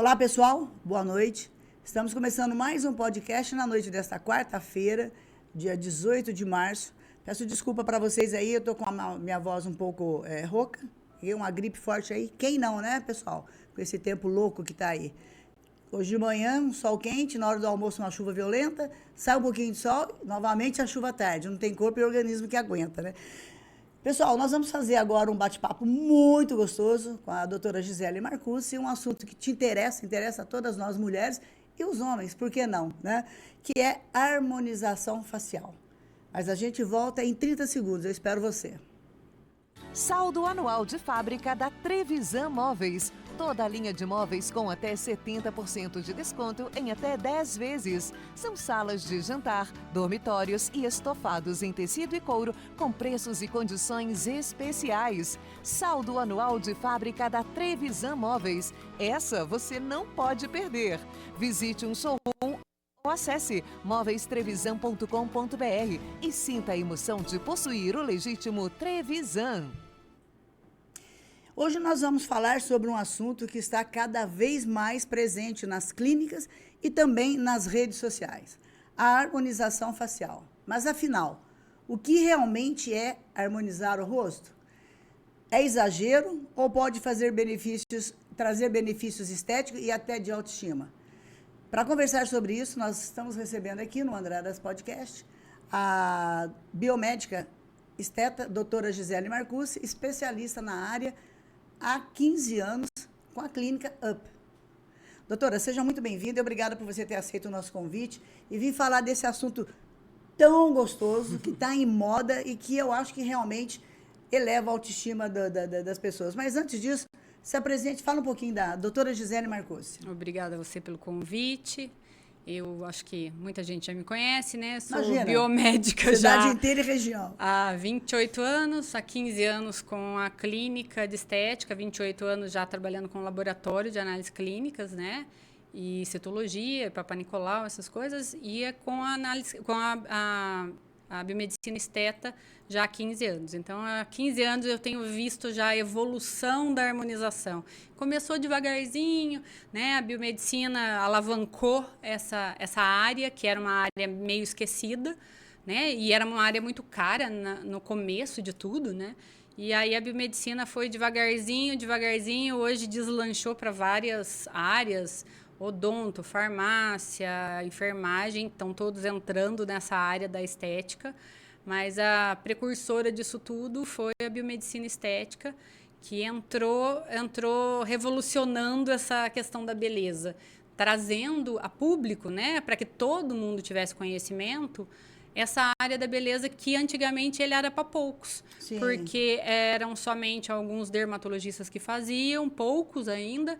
Olá, pessoal. Boa noite. Estamos começando mais um podcast na noite desta quarta-feira, dia 18 de março. Peço desculpa para vocês aí, eu estou com a minha voz um pouco rouca, e uma gripe forte aí. Quem não, né, pessoal? Com esse tempo louco que está aí. Hoje de manhã, um sol quente, na hora do almoço uma chuva violenta, sai um pouquinho de sol, novamente a chuva à tarde. Não tem corpo e organismo que aguenta, né? Pessoal, nós vamos fazer agora um bate-papo muito gostoso com a doutora Gisele Marcucci, um assunto que te interessa a todas nós mulheres e os homens, por que não, né? Que é harmonização facial. Mas a gente volta em 30 segundos, eu espero você. Saldo anual de fábrica da Trevisan Móveis. Toda a linha de móveis com até 70% de desconto em até 10 vezes. São salas de jantar, dormitórios e estofados em tecido e couro com preços e condições especiais. Saldo anual de fábrica da Trevisan Móveis. Essa você não pode perder. Visite um showroom ou acesse móveistrevisan.com.br e sinta a emoção de possuir o legítimo Trevisan. Hoje nós vamos falar sobre um assunto que está cada vez mais presente nas clínicas e também nas redes sociais, a harmonização facial. Mas afinal, o que realmente é harmonizar o rosto? É exagero ou pode trazer benefícios estéticos e até de autoestima? Para conversar sobre isso, nós estamos recebendo aqui no Andradas Podcast a biomédica esteta, doutora Gisele Marcucci, especialista na área há 15 anos com a clínica UP. Doutora, seja muito bem-vinda e obrigada por você ter aceito o nosso convite e vir falar desse assunto tão gostoso, que está em moda e que eu acho que realmente eleva a autoestima das pessoas. Mas antes disso, se apresente, fala um pouquinho da doutora Gisele Marcucci. Obrigada a você pelo convite. Eu acho que muita gente já me conhece, né? Sou Imagina, biomédica cidade já inteira e região. há 28 anos, há 15 anos com a clínica de estética, 28 anos já trabalhando com laboratório de análises clínicas, né? E citologia, Papa Nicolau, essas coisas, e com a análise, com a biomedicina esteta já há 15 anos. Então, há 15 anos eu tenho visto já a evolução da harmonização. Começou devagarzinho, né? A biomedicina alavancou essa área, que era uma área meio esquecida, né? E era uma área muito cara no começo de tudo, né? E aí a biomedicina foi devagarzinho, hoje deslanchou para várias áreas, odonto, farmácia, enfermagem, estão todos entrando nessa área da estética, mas a precursora disso tudo foi a biomedicina estética, que entrou revolucionando essa questão da beleza, trazendo a público, né, para que todo mundo tivesse conhecimento, essa área da beleza que antigamente ele era para poucos. Sim. Porque eram somente alguns dermatologistas que faziam, poucos ainda,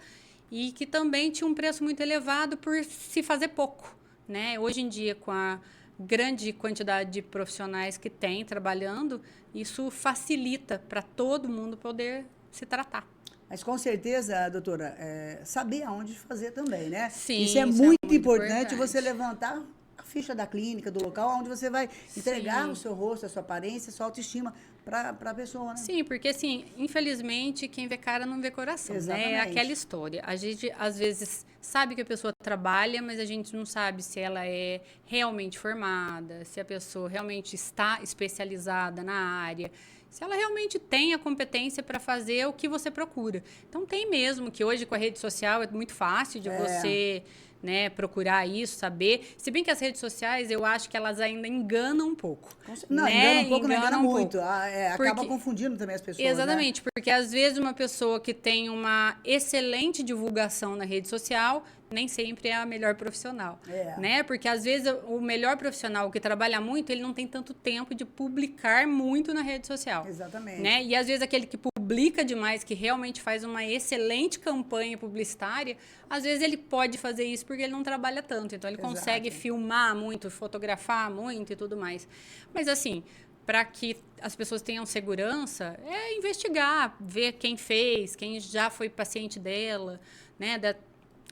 e que também tinha um preço muito elevado por se fazer pouco, né? Hoje em dia, com a grande quantidade de profissionais que tem trabalhando, isso facilita para todo mundo poder se tratar. Mas com certeza, doutora, saber aonde fazer também, né? Sim, isso é muito importante, você levantar a ficha da clínica, do local onde você vai entregar o seu rosto, a sua aparência, a sua autoestima para a pessoa, né? Sim, porque assim, infelizmente, quem vê cara não vê coração, né? É aquela história. A gente, às vezes, sabe que a pessoa trabalha, mas a gente não sabe se ela é realmente formada, se a pessoa realmente está especializada na área, se ela realmente tem a competência para fazer o que você procura. Então, tem mesmo que hoje com a rede social é muito fácil de você, né, procurar isso, saber. Se bem que as redes sociais, eu acho que elas ainda enganam um pouco. Não, né? engana um pouco, não engana muito. Porque, acaba confundindo também as pessoas, exatamente, né? Porque às vezes uma pessoa que tem uma excelente divulgação na rede social, nem sempre é a melhor profissional, né? Porque às vezes o melhor profissional que trabalha muito, ele não tem tanto tempo de publicar muito na rede social. Exatamente. Né? E às vezes aquele que publica demais, que realmente faz uma excelente campanha publicitária, às vezes ele pode fazer isso porque ele não trabalha tanto. Então ele consegue filmar muito, fotografar muito e tudo mais. Mas assim, para que as pessoas tenham segurança, é investigar, ver quem fez, quem já foi paciente dela, né?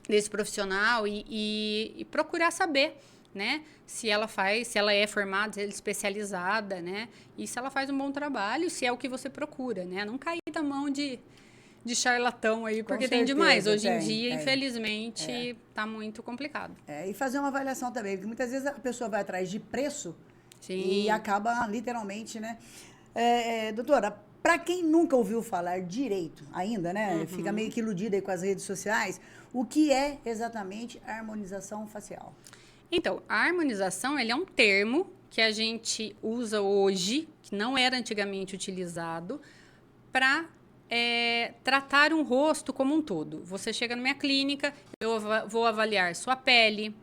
Desse profissional e procurar saber, né, se ela é formada, se ela é especializada, né, e se ela faz um bom trabalho, se é o que você procura, né, não cair na mão de de charlatão aí, porque Com tem demais. certeza, Hoje em tem, dia, tem. infelizmente, tá muito complicado. E fazer uma avaliação também, porque muitas vezes a pessoa vai atrás de preço Sim. e acaba literalmente, né? Doutora, para quem nunca ouviu falar direito ainda, né? Fica meio que iludida aí com as redes sociais, o que é exatamente a harmonização facial? Então, a harmonização, ele é um termo que a gente usa hoje, que não era antigamente utilizado, para tratar um rosto como um todo. Você chega na minha clínica, eu vou avaliar sua pele,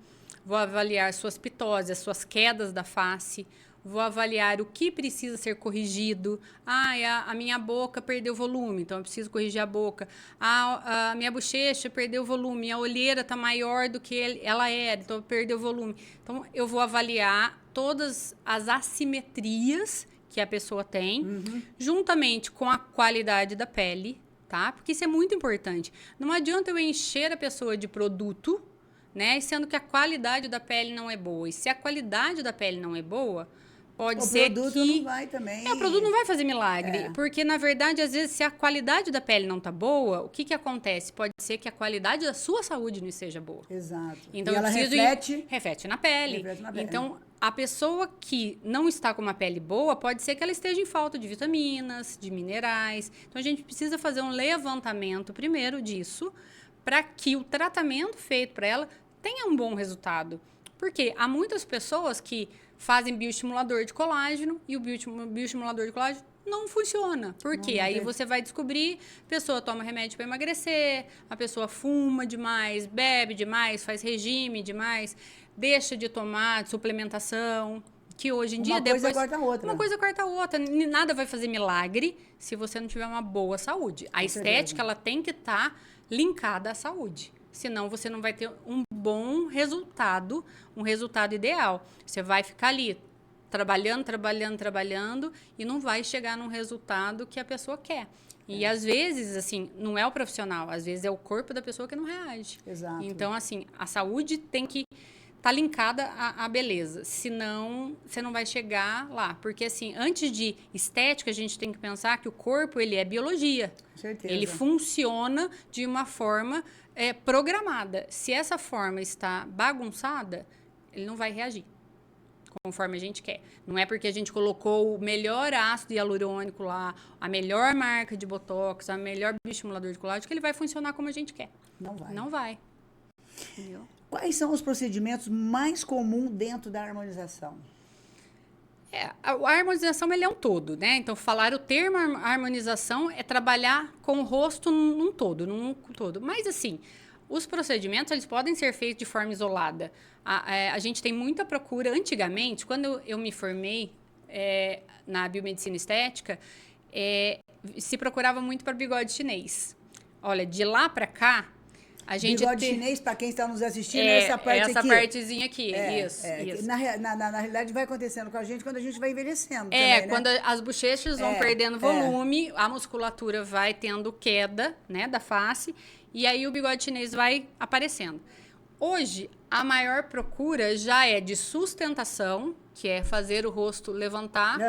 vou avaliar suas pitoses, suas quedas da face, vou avaliar o que precisa ser corrigido. A minha boca perdeu volume, então eu preciso corrigir a boca. A minha bochecha perdeu volume, a olheira está maior do que ela era, então perdeu volume. Então eu vou avaliar todas as assimetrias que a pessoa tem, juntamente com a qualidade da pele, tá? Porque isso é muito importante. Não adianta eu encher a pessoa de produto, né? Sendo que a qualidade da pele não é boa. E se a qualidade da pele não é boa, pode ser que... O produto não vai também... o produto não vai fazer milagre. Porque, na verdade, às vezes, se a qualidade da pele não tá boa, o que acontece? Pode ser que a qualidade da sua saúde não esteja boa. Exato. Então, e ela reflete na pele. Então, a pessoa que não está com uma pele boa, pode ser que ela esteja em falta de vitaminas, de minerais. Então, a gente precisa fazer um levantamento primeiro disso, para que o tratamento feito para ela tenha um bom resultado. Porque há muitas pessoas que fazem bioestimulador de colágeno e o bioestimulador de colágeno não funciona. Por quê? Aí você vai descobrir, a pessoa toma remédio para emagrecer, a pessoa fuma demais, bebe demais, faz regime demais, deixa de tomar suplementação, que hoje em dia... Uma coisa corta a outra. Uma coisa corta a outra. Nada vai fazer milagre se você não tiver uma boa saúde. A estética, ela tem que estar linkada à saúde. Senão você não vai ter um bom resultado, um resultado ideal. Você vai ficar ali trabalhando e não vai chegar num resultado que a pessoa quer. E às vezes, assim, não é o profissional, às vezes é o corpo da pessoa que não reage. Exato. Então, assim, a saúde tem que estar linkada à beleza, senão você não vai chegar lá. Porque, assim, antes de estética, a gente tem que pensar que o corpo, ele é biologia. Com certeza. Ele funciona de uma forma programada. Se essa forma está bagunçada, ele não vai reagir conforme a gente quer. Não é porque a gente colocou o melhor ácido hialurônico lá, a melhor marca de botox, a melhor bioestimulador de colágeno, que ele vai funcionar como a gente quer. Não vai. Não vai. Entendeu? Quais são os procedimentos mais comuns dentro da harmonização? A harmonização, ele é um todo, né? Então, falar o termo harmonização é trabalhar com o rosto num todo. Mas, assim, os procedimentos, eles podem ser feitos de forma isolada. A gente tem muita procura. Antigamente, quando eu me formei na biomedicina estética, se procurava muito para bigode chinês. Olha, de lá para cá, a gente bigode chinês, para quem está nos assistindo, é essa parte aqui. Essa partezinha aqui, isso. Na realidade, vai acontecendo com a gente quando a gente vai envelhecendo também, quando as bochechas vão perdendo volume, a musculatura vai tendo queda, né, da face, e aí o bigode chinês vai aparecendo. Hoje, a maior procura já é de sustentação, que é fazer o rosto levantar,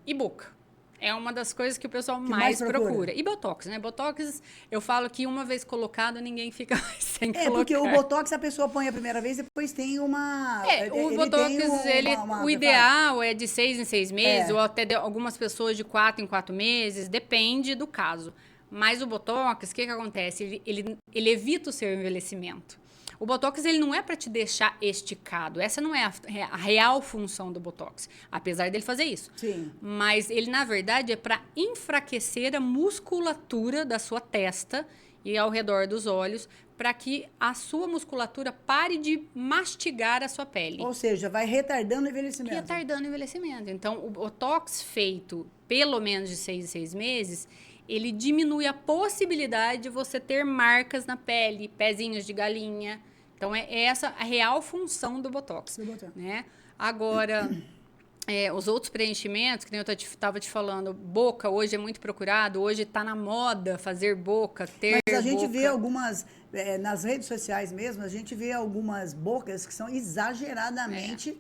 e boca. É uma das coisas que o pessoal mais procura. E Botox, né? Botox, eu falo que uma vez colocado, ninguém fica mais sem colocar. Porque o Botox a pessoa põe a primeira vez, depois tem uma... o Botox, o ideal é de 6 em 6 meses, ou até algumas pessoas de 4 em 4 meses, depende do caso. Mas o Botox, o que acontece? Ele evita o seu envelhecimento. O Botox, ele não é para te deixar esticado. Essa não é a real função do Botox, apesar dele fazer isso. Sim. Mas ele, na verdade, é para enfraquecer a musculatura da sua testa e ao redor dos olhos, para que a sua musculatura pare de mastigar a sua pele. Ou seja, vai retardando o envelhecimento. Retardando o envelhecimento. Então, o Botox feito pelo menos de 6 em 6 meses... ele diminui a possibilidade de você ter marcas na pele, pezinhos de galinha. Então, é essa a real função do Botox. Né? Agora, os outros preenchimentos, que nem eu estava te falando, boca hoje é muito procurado, hoje está na moda fazer boca, ter Mas a gente boca. vê algumas, nas redes sociais mesmo, a gente vê algumas bocas que são exageradamente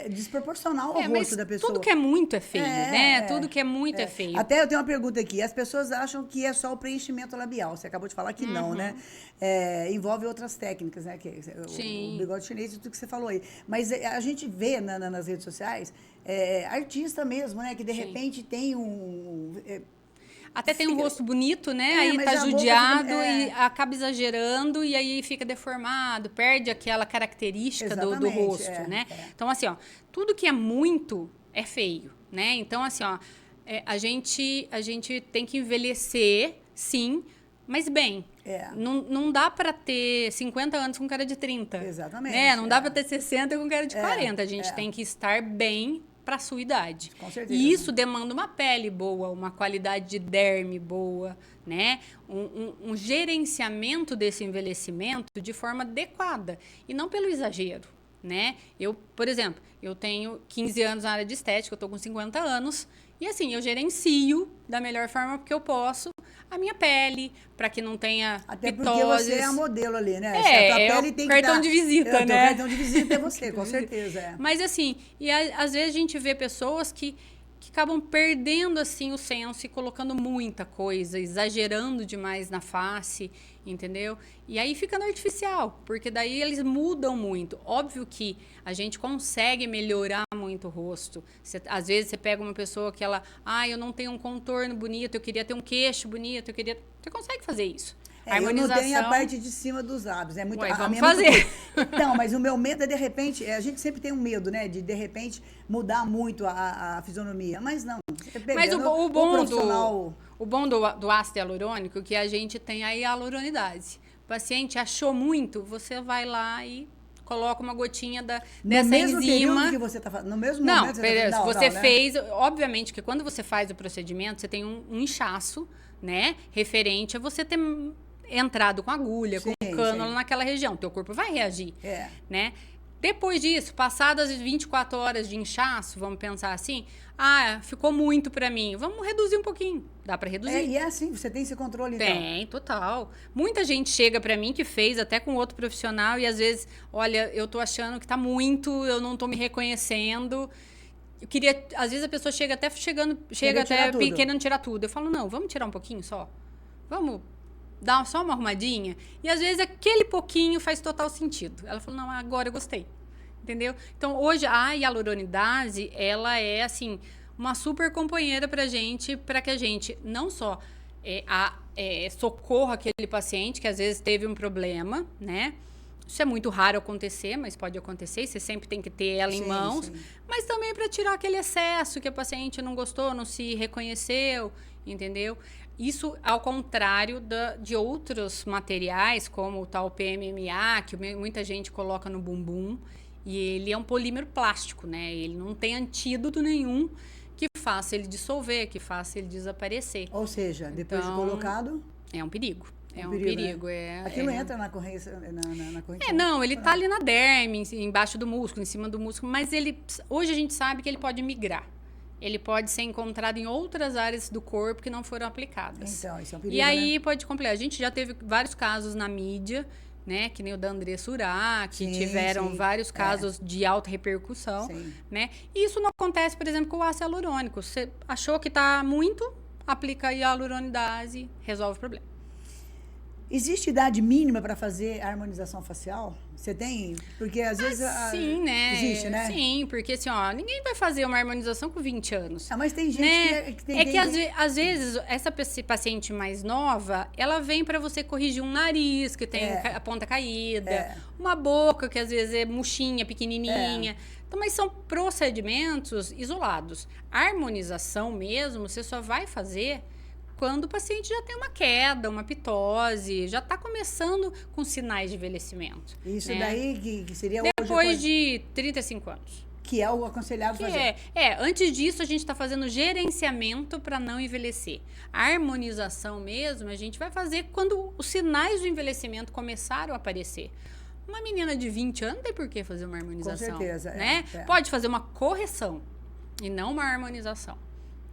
desproporcional ao rosto da pessoa. Tudo que é muito é feio, né? Tudo que é muito é feio. Até eu tenho uma pergunta aqui. As pessoas acham que é só o preenchimento labial. Você acabou de falar que não, né? Envolve outras técnicas, né? O bigode chinês e tudo que você falou aí. Mas a gente vê nas redes sociais artista mesmo, né? Que de repente tem até tem um rosto bonito, né? Aí tá judiado e acaba exagerando e aí fica deformado, perde aquela característica do rosto, né? Então, assim, ó, tudo que é muito é feio, né? Então, assim, ó, a gente tem que envelhecer, sim, mas bem. Não dá para ter 50 anos com cara de 30. Exatamente. Né? Não dá para ter 60 com cara de 40. A gente tem que estar bem para a sua idade. Com certeza. E isso demanda uma pele boa, uma qualidade de derme boa, né? Um gerenciamento desse envelhecimento de forma adequada e não pelo exagero, né? Por exemplo, eu tenho 15 anos na área de estética, eu tô com 50 anos e assim, eu gerencio da melhor forma que eu posso a minha pele, para que não tenha até pitoses. Porque você é a modelo ali, né? A pele tem cartão de visita, né? O cartão de visita é você, com certeza. Mas assim, às vezes a gente vê pessoas que acabam perdendo assim o senso e colocando muita coisa, exagerando demais na face, entendeu? E aí fica no artificial, porque daí eles mudam muito. Óbvio que a gente consegue melhorar muito o rosto. Às vezes você pega uma pessoa que eu não tenho um contorno bonito, eu queria ter um queixo bonito, Você consegue fazer isso. Harmonização... Eu não tenho a parte de cima dos lábios. Vamos fazer. Então, mas o meu medo é, de repente... A gente sempre tem um medo, né? De repente, mudar muito a fisionomia. Mas não. Mas o bom do ácido hialurônico é que a gente tem a hialuronidase. O paciente achou muito, você vai lá e coloca uma gotinha dessa enzima. No mesmo período que você está fazendo? No mesmo momento? Você fez... Obviamente que quando você faz o procedimento, você tem um inchaço, né? Referente a você ter entrado com agulha, com cânula naquela região. Teu corpo vai reagir, né? Depois disso, passadas as 24 horas de inchaço, vamos pensar assim, ficou muito pra mim, vamos reduzir um pouquinho. Dá pra reduzir. E é assim, você tem esse controle, então? Tem, total. Muita gente chega pra mim que fez até com outro profissional e às vezes, olha, eu tô achando que tá muito, eu não tô me reconhecendo. Eu queria, às vezes a pessoa chega até querendo tirar tudo. Eu falo, não, vamos tirar um pouquinho só. Vamos dar só uma arrumadinha. E às vezes aquele pouquinho faz total sentido. Ela falou, não, agora eu gostei. Entendeu? Então, hoje a hialuronidase, ela é, assim, uma super companheira pra gente, para que a gente não só socorra aquele paciente que às vezes teve um problema, né? Isso é muito raro acontecer, mas pode acontecer, e você sempre tem que ter ela em mãos. Mas também para tirar aquele excesso que a paciente não gostou, não se reconheceu, entendeu? Isso ao contrário de outros materiais, como o tal PMMA, que muita gente coloca no bumbum, e ele é um polímero plástico, né? Ele não tem antídoto nenhum que faça ele dissolver, que faça ele desaparecer. Ou seja, depois de colocado... É um perigo. É um perigo. Né? Aquilo entra na corrente. Na corrente. Não, ele tá ali na derme, embaixo do músculo, em cima do músculo, mas hoje a gente sabe que ele pode migrar. Ele pode ser encontrado em outras áreas do corpo que não foram aplicadas. Então, isso é um perigo, e aí pode complicar. A gente já teve vários casos na mídia, né? Que nem o da Andressa Urach, que tiveram vários casos de alta repercussão, né? E isso não acontece, por exemplo, com o ácido hialurônico. Você achou que tá muito, aplica a hialuronidase, resolve o problema. Existe idade mínima para fazer a harmonização facial? Você tem? Porque às vezes... Sim, né? Existe, né? Sim, porque assim, ninguém vai fazer uma harmonização com 20 anos. Mas tem gente que tem... Às vezes, essa paciente mais nova, ela vem para você corrigir um nariz que tem a ponta caída, uma boca que às vezes é murchinha, pequenininha. Então, mas são procedimentos isolados. A harmonização mesmo, você só vai fazer... quando o paciente já tem uma queda, uma pitose, já está começando com sinais de envelhecimento. Isso, né? Daí que seria depois de 35 anos. Que é o aconselhado fazer. Antes disso, a gente está fazendo gerenciamento para não envelhecer. A harmonização mesmo, a gente vai fazer quando os sinais do envelhecimento começaram a aparecer. Uma menina de 20 anos não tem por que fazer uma harmonização. Com certeza, né? Pode fazer uma correção e não uma harmonização.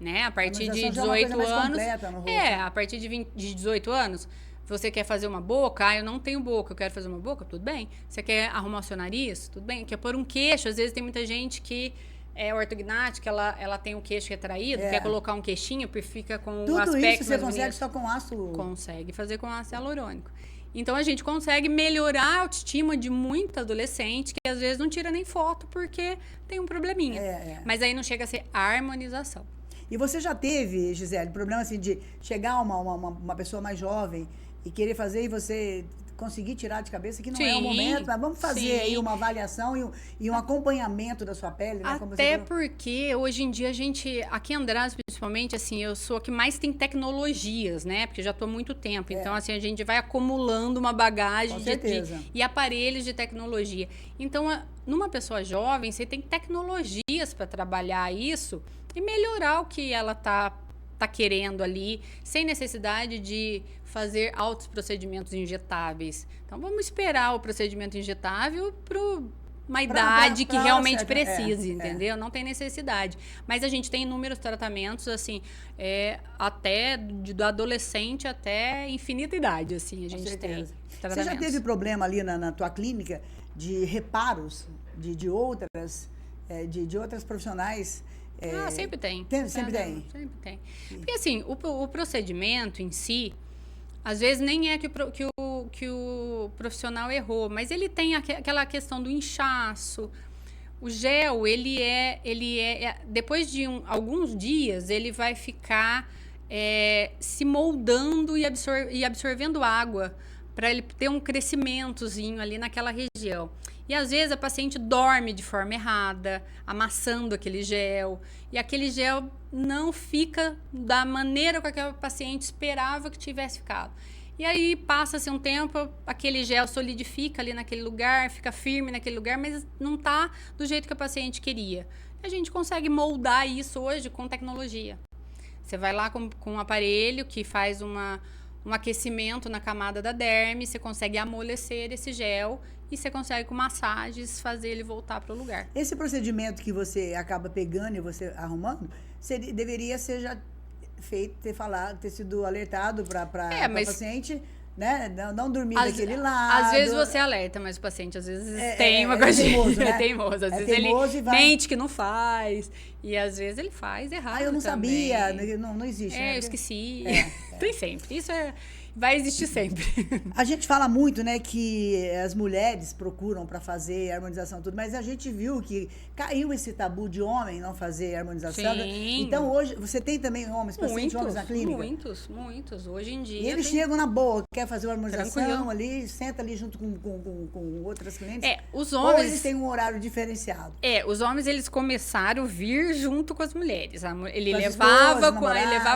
Né? A partir de 18 anos. Completa no rosto. A partir de 18 anos, Você quer fazer uma boca? Eu não tenho boca, eu quero fazer uma boca? Tudo bem. Você quer arrumar o seu nariz? Tudo bem. Quer pôr um queixo? Às vezes tem muita gente que é ortognática, ela tem o queixo retraído, quer colocar um queixinho, porque fica com o aspecto Tudo isso você mais consegue bonito. só com ácido... Consegue fazer com ácido hialurônico. Então, a gente consegue melhorar a autoestima de muita adolescente que, às vezes, não tira nem foto porque tem um probleminha. Mas aí não chega a ser harmonização. E você já teve, Gisele, problema assim de chegar uma pessoa mais jovem e querer fazer e você conseguir tirar de cabeça que não é o momento, mas vamos fazer aí uma avaliação e um acompanhamento da sua pele, né? Como Até porque hoje em dia a gente, aqui em Andradas principalmente, assim, eu sou a que mais tem tecnologias, né? Porque eu já estou há muito tempo. Então, assim, a gente vai acumulando uma bagagem e aparelhos de tecnologia. Então, numa pessoa jovem, você tem tecnologias para trabalhar isso e melhorar o que ela tá querendo ali, sem necessidade de fazer altos procedimentos injetáveis. Então, vamos esperar o procedimento injetável para uma idade que realmente precise, entendeu? Não tem necessidade. Mas a gente tem inúmeros tratamentos, assim, até do adolescente até infinita idade, assim, a gente tem tratamentos. Você já teve problema ali na tua clínica de reparos de outras profissionais? Sempre tem. Sempre tem? Sempre tem. Porque, assim, o procedimento em si, às vezes nem é que o profissional errou, mas ele tem aquela questão do inchaço. O gel, ele depois de alguns dias, ele vai ficar se moldando e absorvendo água para ele ter um crescimentozinho ali naquela região. E às vezes a paciente dorme de forma errada, amassando aquele gel, e aquele gel não fica da maneira que aquela paciente esperava que tivesse ficado. E aí passa-se um tempo, aquele gel solidifica ali naquele lugar, fica firme naquele lugar, mas não está do jeito que a paciente queria. A gente consegue moldar isso hoje com tecnologia. Você vai lá com um aparelho que faz um aquecimento na camada da derme, você consegue amolecer esse gel e você consegue, com massagens, fazer ele voltar para o lugar. Esse procedimento que você acaba pegando e você arrumando, deveria ser já feito, ter sido alertado para a paciente, né? Não dormir daquele lado. Às vezes você alerta, mas o paciente às vezes tem uma coisa. Teimoso, né? É teimoso. Às vezes ele mente que não faz. E às vezes ele faz errado. Eu não também. Sabia, não existe. Né? Eu esqueci. Tem sempre. Isso vai existir sempre. A gente fala muito, né, que as mulheres procuram para fazer harmonização e tudo, mas a gente viu que caiu esse tabu de homem não fazer harmonização. Sim. Então, hoje, você tem também pacientes homens na clínica? Muitos. Hoje em dia. E eles chegam na boa, quer fazer uma harmonização ali, senta ali junto com outras clientes. Os homens. Ou eles têm um horário diferenciado? Os homens, eles começaram a vir junto com as mulheres. Ele levava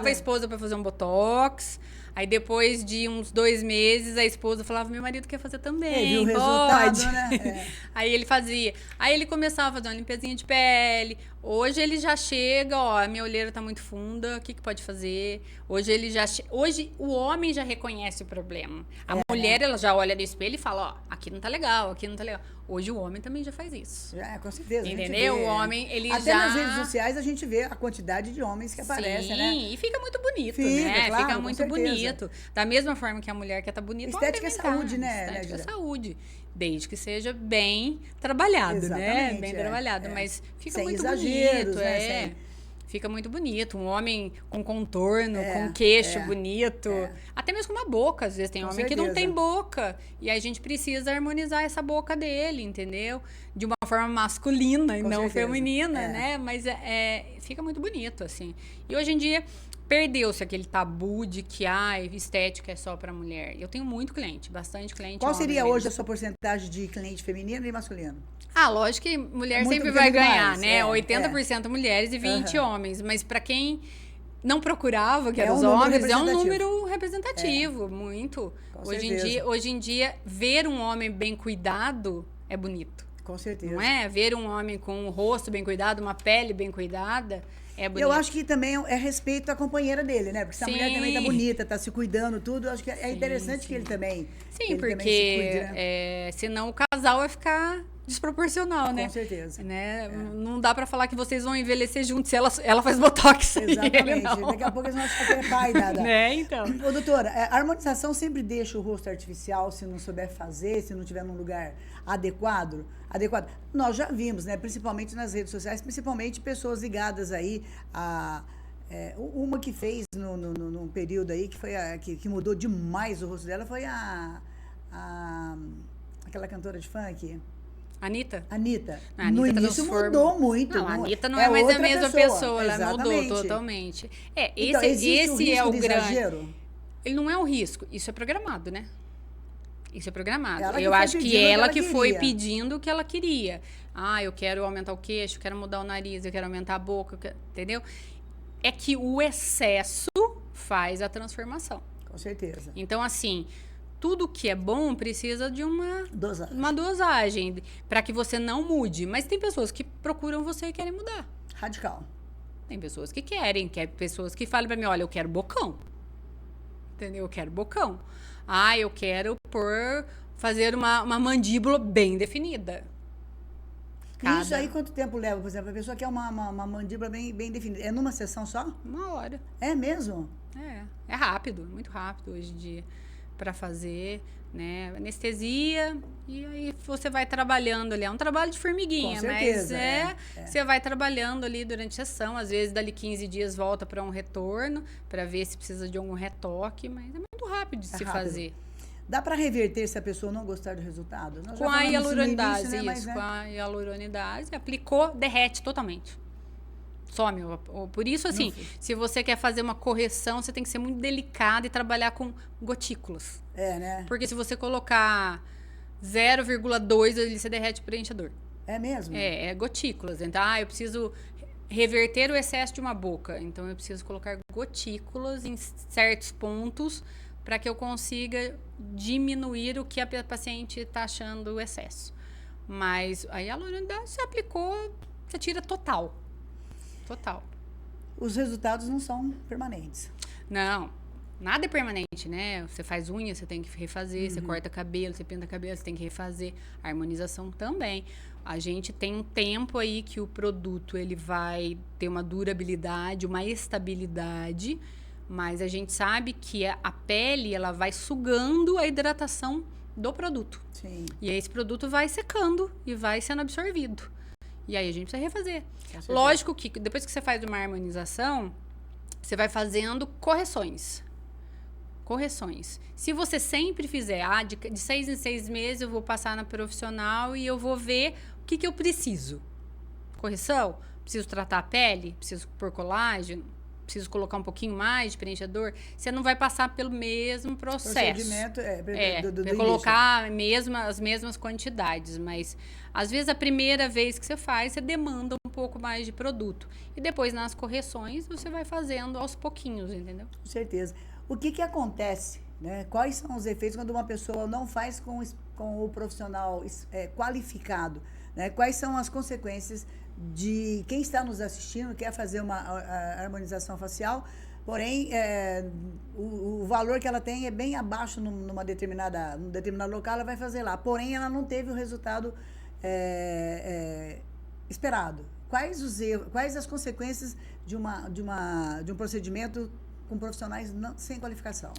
a esposa para fazer um botox. Aí, depois de uns 2 meses, a esposa falava, meu marido quer fazer também, viu o resultado, né? Aí ele fazia. Aí ele começava a fazer uma limpezinha de pele. Hoje ele já chega, a minha olheira tá muito funda, o que pode fazer? Hoje o homem já reconhece o problema. A mulher, ela já olha no espelho e fala, aqui não tá legal, aqui não tá legal. Hoje o homem também já faz isso. Com certeza. Entendeu? O homem, ele Até nas redes sociais a gente vê a quantidade de homens que aparecem, né? Sim, e fica muito bonito, né? Claro, fica muito bonito. Da mesma forma que a mulher quer estar bonita, estética é saúde, né? Estética é saúde. Desde que seja bem trabalhado, né? Bem trabalhado, mas fica muito bonito, Fica muito bonito. Um homem com contorno, com queixo bonito. Até mesmo com uma boca. Às vezes tem homem que não tem boca. E a gente precisa harmonizar essa boca dele, entendeu? De uma forma masculina e não feminina, né? Mas fica muito bonito, assim. E hoje em dia perdeu-se aquele tabu de que estética é só para mulher. Eu tenho muito cliente, bastante cliente. Qual seria hoje a sua porcentagem de cliente feminino e masculino? Lógico que mulher sempre vai ganhar, né? 80% mulheres e 20% homens. Mas para quem não procurava, que eram os homens, é um número representativo, muito. Hoje em dia, ver um homem bem cuidado é bonito. Com certeza. Não é? Ver um homem com um rosto bem cuidado, uma pele bem cuidada, é bonito. Eu acho que também é respeito à companheira dele, né? Porque se a mulher também tá bonita, tá se cuidando, tudo, eu acho que é interessante que ele também. Sim, porque também se cuide, né? senão o casal vai ficar desproporcional, né? Com certeza. Né? Não dá pra falar que vocês vão envelhecer juntos se ela faz botox. Exatamente. Daqui a pouco eles vão achar que é pai da... Né, então. Ô, doutora, a harmonização sempre deixa o rosto artificial, se não souber fazer, se não tiver num lugar adequado. Nós já vimos, né? Principalmente nas redes sociais, principalmente pessoas ligadas aí a... uma que fez num período aí, que foi que mudou demais o rosto dela, foi aquela cantora de funk... Anitta? Anitta. A Anitta no início mudou muito. Não, a Anitta não é mais a mesma pessoa, ela Exatamente. mudou totalmente. Então, Esse é o grande. Exagero? Ele não é um risco, isso é programado, né? Isso é programado. Eu acho que ela que foi queria. pedindo o que ela queria. Ah, eu quero aumentar o queixo, eu quero mudar o nariz, eu quero aumentar a boca, entendeu? É que o excesso faz a transformação. Com certeza. Então, assim, tudo que é bom precisa de uma dosagem para que você não mude. Mas tem pessoas que procuram você e querem mudar. Radical. Tem pessoas que querem, pessoas que falam para mim, olha, eu quero bocão. Entendeu? Eu quero bocão. Ah, eu quero fazer uma mandíbula bem definida. Isso aí quanto tempo leva, por exemplo? A pessoa quer uma mandíbula bem definida. É numa sessão só? 1 hora. É mesmo? É rápido, muito rápido hoje em dia para fazer, né? Anestesia, e aí você vai trabalhando ali. É um trabalho de formiguinha, com certeza, mas você vai trabalhando ali durante a sessão. Às vezes, dali 15 dias, volta para um retorno, para ver se precisa de algum retoque, mas é muito rápido de se fazer. Dá para reverter se a pessoa não gostar do resultado? Com a hialuronidase, início, né? isso. Mas, com a hialuronidase, aplicou, derrete totalmente. Some. Por isso, assim, se você quer fazer uma correção, você tem que ser muito delicado e trabalhar com gotículas. né? Porque se você colocar 0,2, ele se derrete preenchedor. É mesmo? É gotículas. Então, eu preciso reverter o excesso de uma boca. Então, eu preciso colocar gotículas em certos pontos para que eu consiga diminuir o que a paciente está achando o excesso. Mas a hialuronidase você aplicou, você tira total. Total. Os resultados não são permanentes. Não, nada é permanente, né? Você faz unha, você tem que refazer, você corta cabelo, você pinta cabelo, você tem que refazer. A harmonização também. A gente tem um tempo aí que o produto ele vai ter uma durabilidade, uma estabilidade, mas a gente sabe que a pele ela vai sugando a hidratação do produto. Sim. E aí esse produto vai secando e vai sendo absorvido. E aí a gente precisa refazer. Lógico que depois que você faz uma harmonização, você vai fazendo correções. Se você sempre fizer, de 6 em 6 meses eu vou passar na profissional e eu vou ver o que eu preciso. Correção? Preciso tratar a pele? Preciso pôr colágeno? Preciso colocar um pouquinho mais de preenchedor? Você não vai passar pelo mesmo processo. Procedimento do colocar as mesmas quantidades, mas às vezes a primeira vez que você faz, você demanda um pouco mais de produto. E depois nas correções, você vai fazendo aos pouquinhos, entendeu? Com certeza. O que acontece, né? Quais são os efeitos quando uma pessoa não faz com o profissional qualificado? Né? Quais são as consequências de quem está nos assistindo, quer fazer uma harmonização facial, porém, o valor que ela tem é bem abaixo num determinado local, ela vai fazer lá. Porém, ela não teve o resultado esperado. Quais os erros, quais as consequências de um procedimento com profissionais sem qualificação?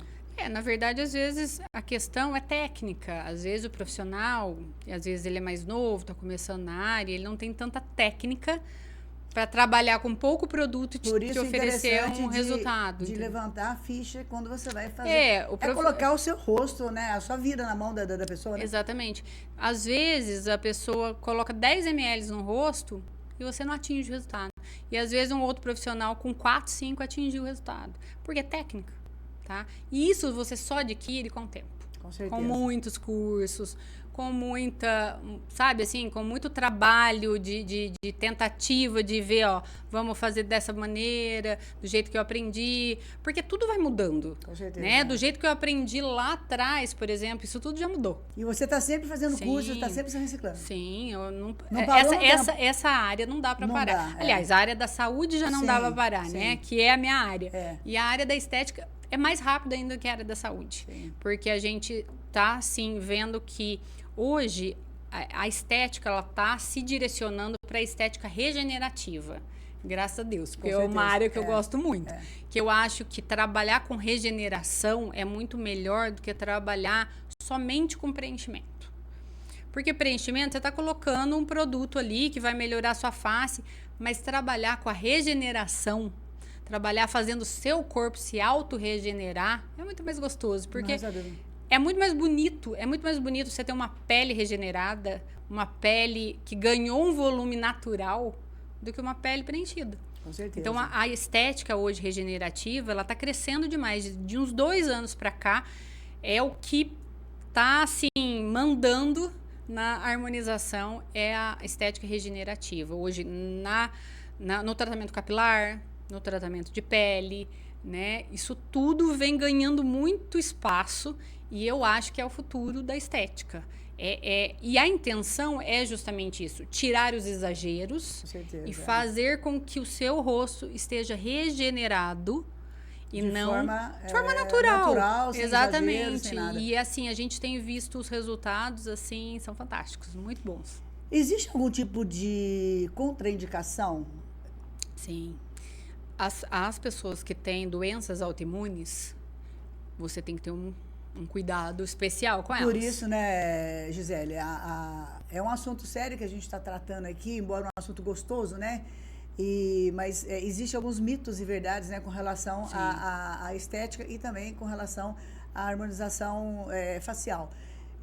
Na verdade, às vezes a questão é técnica. Às vezes o profissional, às vezes ele é mais novo, está começando na área, ele não tem tanta técnica para trabalhar com pouco produto e te oferecer um resultado. De levantar a ficha quando você vai fazer. Colocar o seu rosto, né? A sua vida na mão da pessoa. Né? Exatamente. Às vezes a pessoa coloca 10 ml no rosto e você não atinge o resultado. E às vezes um outro profissional com 4, 5 atingiu o resultado. Porque é técnica. Tá? E isso você só adquire com o tempo. Com certeza. Com muitos cursos, com muita, sabe assim, com muito trabalho de tentativa de ver, vamos fazer dessa maneira, do jeito que eu aprendi, porque tudo vai mudando. Com certeza. Né? Do jeito que eu aprendi lá atrás, por exemplo, isso tudo já mudou. E você está sempre fazendo curso, está sempre se reciclando. Sim, eu não essa área não dá para parar. Dá, aliás, a área da saúde já não dava para parar, né? Que é a minha área. E a área da estética é mais rápida ainda que a área da saúde. Sim. Porque a gente tá, sim, vendo que hoje a estética, ela tá se direcionando para a estética regenerativa. Graças a Deus, porque é uma área que eu gosto muito. Que eu acho que trabalhar com regeneração é muito melhor do que trabalhar somente com preenchimento. Porque preenchimento, você está colocando um produto ali que vai melhorar a sua face, mas trabalhar com a regeneração, trabalhar fazendo o seu corpo se auto-regenerar, é muito mais gostoso. Porque é muito mais bonito você ter uma pele regenerada, uma pele que ganhou um volume natural, do que uma pele preenchida. Com certeza. Então, a estética hoje regenerativa, ela está crescendo demais. De uns 2 anos para cá, é o que está, assim, mandando na harmonização, é a estética regenerativa. Hoje, no tratamento capilar, no tratamento de pele, né? Isso tudo vem ganhando muito espaço e eu acho que é o futuro da estética. E a intenção é justamente isso, tirar os exageros e fazer com que o seu rosto esteja regenerado e de forma natural, sem exatamente. Exagero, sem nada. E assim, a gente tem visto os resultados, assim, são fantásticos, muito bons. Existe algum tipo de contraindicação? Sim. As pessoas que têm doenças autoimunes, você tem que ter um cuidado especial com elas. Por isso, né, Gisele, é um assunto sério que a gente está tratando aqui, embora um assunto gostoso, né? Mas existem alguns mitos e verdades, né, com relação à estética e também com relação à harmonização facial.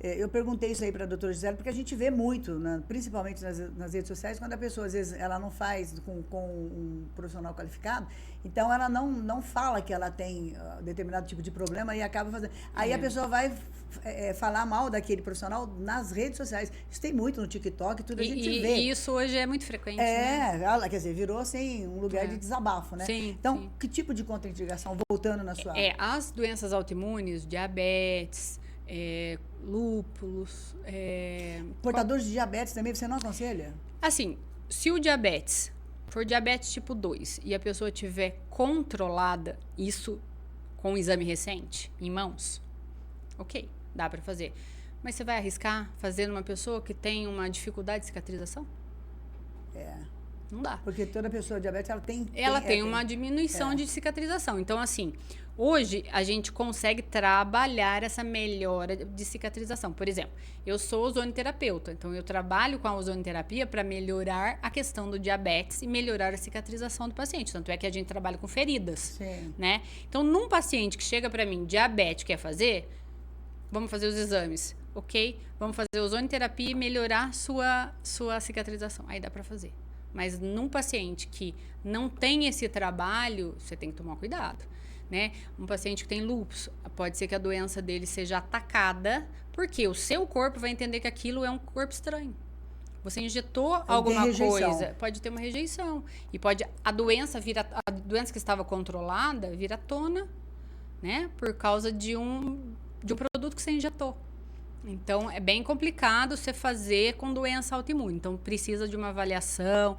Eu perguntei isso aí para a doutora Gisele, porque a gente vê muito, né, principalmente nas redes sociais, quando a pessoa, às vezes, ela não faz com um profissional qualificado, então ela não fala que ela tem determinado tipo de problema e acaba fazendo. Aí a pessoa vai falar mal daquele profissional nas redes sociais. Isso tem muito no TikTok, tudo a gente vê. E isso hoje é muito frequente, né? Quer dizer, virou assim um lugar de desabafo, né? Sim, então, que tipo de contraindicação, voltando na sua... As doenças autoimunes, diabetes... lúpulos... Portadores de diabetes também, você não aconselha? Assim, se o diabetes for diabetes tipo 2 e a pessoa tiver controlada isso com um exame recente em mãos, ok, dá pra fazer. Mas você vai arriscar fazer numa pessoa que tem uma dificuldade de cicatrização? Não dá. Porque toda pessoa diabética, ela tem uma diminuição de cicatrização. Então, assim, hoje a gente consegue trabalhar essa melhora de cicatrização. Por exemplo, eu sou ozonoterapeuta, então eu trabalho com a ozonoterapia para melhorar a questão do diabetes e melhorar a cicatrização do paciente. Tanto é que a gente trabalha com feridas, né? Então, num paciente que chega para mim diabético, quer fazer, vamos fazer os exames, ok? Vamos fazer ozonoterapia e melhorar sua cicatrização. Aí dá para fazer. Mas num paciente que não tem esse trabalho, você tem que tomar cuidado, né? Um paciente que tem lúpus, pode ser que a doença dele seja atacada, porque o seu corpo vai entender que aquilo é um corpo estranho. Você injetou alguma coisa, pode ter uma rejeição. E a doença que estava controlada vir à tona, né? Por causa de um produto que você injetou. Então, é bem complicado você fazer com doença autoimune. Então, precisa de uma avaliação.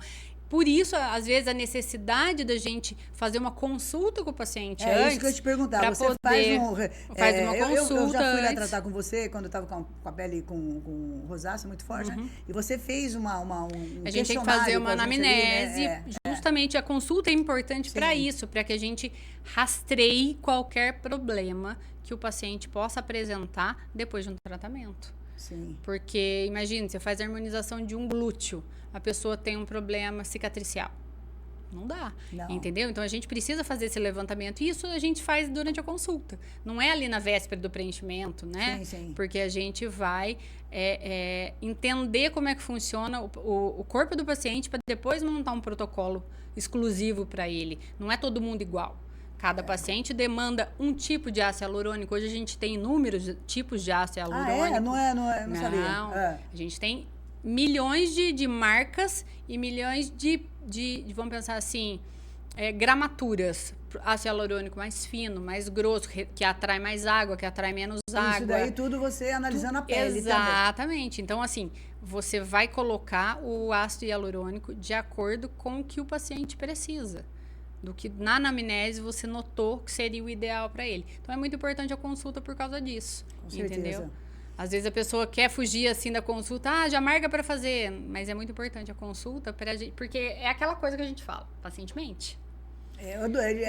Por isso, às vezes, a necessidade da gente fazer uma consulta com o paciente antes. É isso que eu ia te perguntar. Você faz uma consulta eu já fui lá tratar com você quando eu estava com a pele com rosácea muito forte, né? E você fez um a gente tem que fazer uma anamnese. Ali, né? Justamente, a consulta é importante para isso, para que a gente rastreie qualquer problema que o paciente possa apresentar depois de um tratamento. Sim. Porque, imagine, você faz a harmonização de um glúteo, a pessoa tem um problema cicatricial. Não dá, entendeu? Então, a gente precisa fazer esse levantamento. E isso a gente faz durante a consulta. Não é ali na véspera do preenchimento, né? Sim. Porque a gente vai entender como é que funciona o corpo do paciente para depois montar um protocolo exclusivo para ele. Não é todo mundo igual. Cada paciente demanda um tipo de ácido hialurônico. Hoje a gente tem inúmeros tipos de ácido hialurônico. Não sabia. A gente tem milhões de marcas e milhões de vamos pensar assim, gramaturas. Ácido hialurônico mais fino, mais grosso, que atrai mais água, que atrai menos água. Isso daí tudo você analisando a pele. Exatamente. Então, assim, você vai colocar o ácido hialurônico de acordo com o que o paciente precisa. Do que na anamnese você notou que seria o ideal para ele. Então, é muito importante a consulta por causa disso. Com certeza. Entendeu? Às vezes a pessoa quer fugir assim da consulta, já marca para fazer, mas é muito importante a consulta porque é aquela coisa que a gente fala, pacientemente.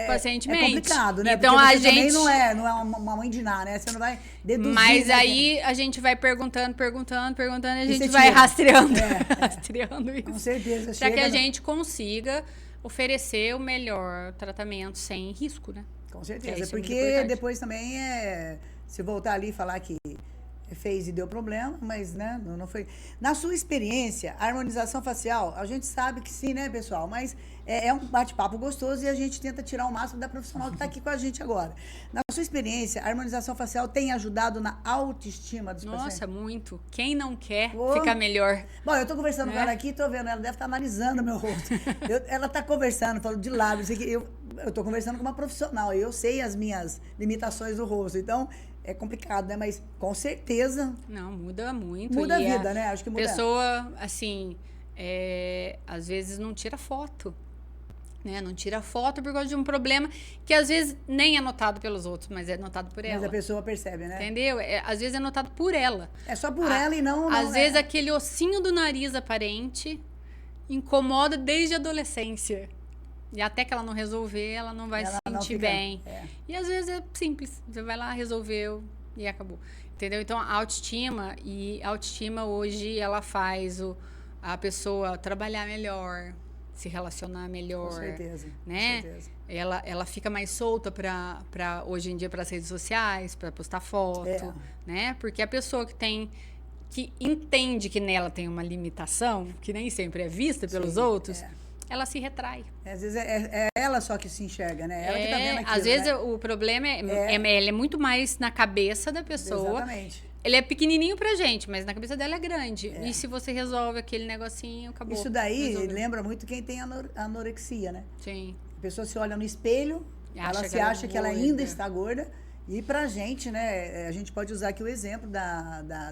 Pacientemente. É complicado, né? Então porque a você gente também não é uma mãe de nada, né? Você não vai deduzir. Mas né? aí a gente vai perguntando, e a gente você vai tira. rastreando, rastreando isso. Com certeza. Para que a gente consiga oferecer o melhor tratamento sem risco, né? Com certeza, Isso é muito porque importante. depois também se voltar ali e falar que fez e deu problema, mas né, não foi. Na sua experiência, a harmonização facial, a gente sabe que sim, né, pessoal? Mas é um bate-papo gostoso e a gente tenta tirar o máximo da profissional que está aqui com a gente agora. Na sua experiência, a harmonização facial tem ajudado na autoestima dos pacientes? Nossa, muito. Quem não quer Pô. ficar melhor? Bom, eu estou conversando com ela aqui, estou vendo, ela deve estar analisando o meu rosto. Ela está conversando, falando de lábios, eu estou conversando com uma profissional e eu sei as minhas limitações do rosto, então é complicado, né? Mas com certeza Não, muda muito. muda a E vida, né? Acho que muda. Pessoa, assim, às vezes não tira foto. Né? Não tira foto por causa de um problema que às vezes nem é notado pelos outros, mas é notado por ela. Mas a pessoa percebe, né? Entendeu? Às vezes é notado por ela. É só por ela e não. Às vezes aquele ossinho do nariz aparente incomoda desde a adolescência. E até que ela não resolver, ela não vai se sentir bem. E às vezes é simples. Você vai lá, resolveu e acabou. Entendeu? Então, a autoestima hoje, ela faz a pessoa trabalhar melhor, se relacionar melhor. Com certeza. Né? Com certeza. Ela fica mais solta para hoje em dia para as redes sociais, para postar foto, né? Porque a pessoa que entende que nela tem uma limitação, que nem sempre é vista pelos outros, ela se retrai. Às vezes é ela só que se enxerga, né? Ela que tá vendo aquilo, às vezes né? o problema ele é muito mais na cabeça da pessoa. Exatamente. Ele é pequenininho pra gente, mas na cabeça dela é grande. E se você resolve aquele negocinho, acabou. Isso daí resolveu. lembra muito quem tem anorexia, né? Sim. A pessoa se olha no espelho, ela acha que ela ainda está gorda. E pra gente, né? A gente pode usar aqui o exemplo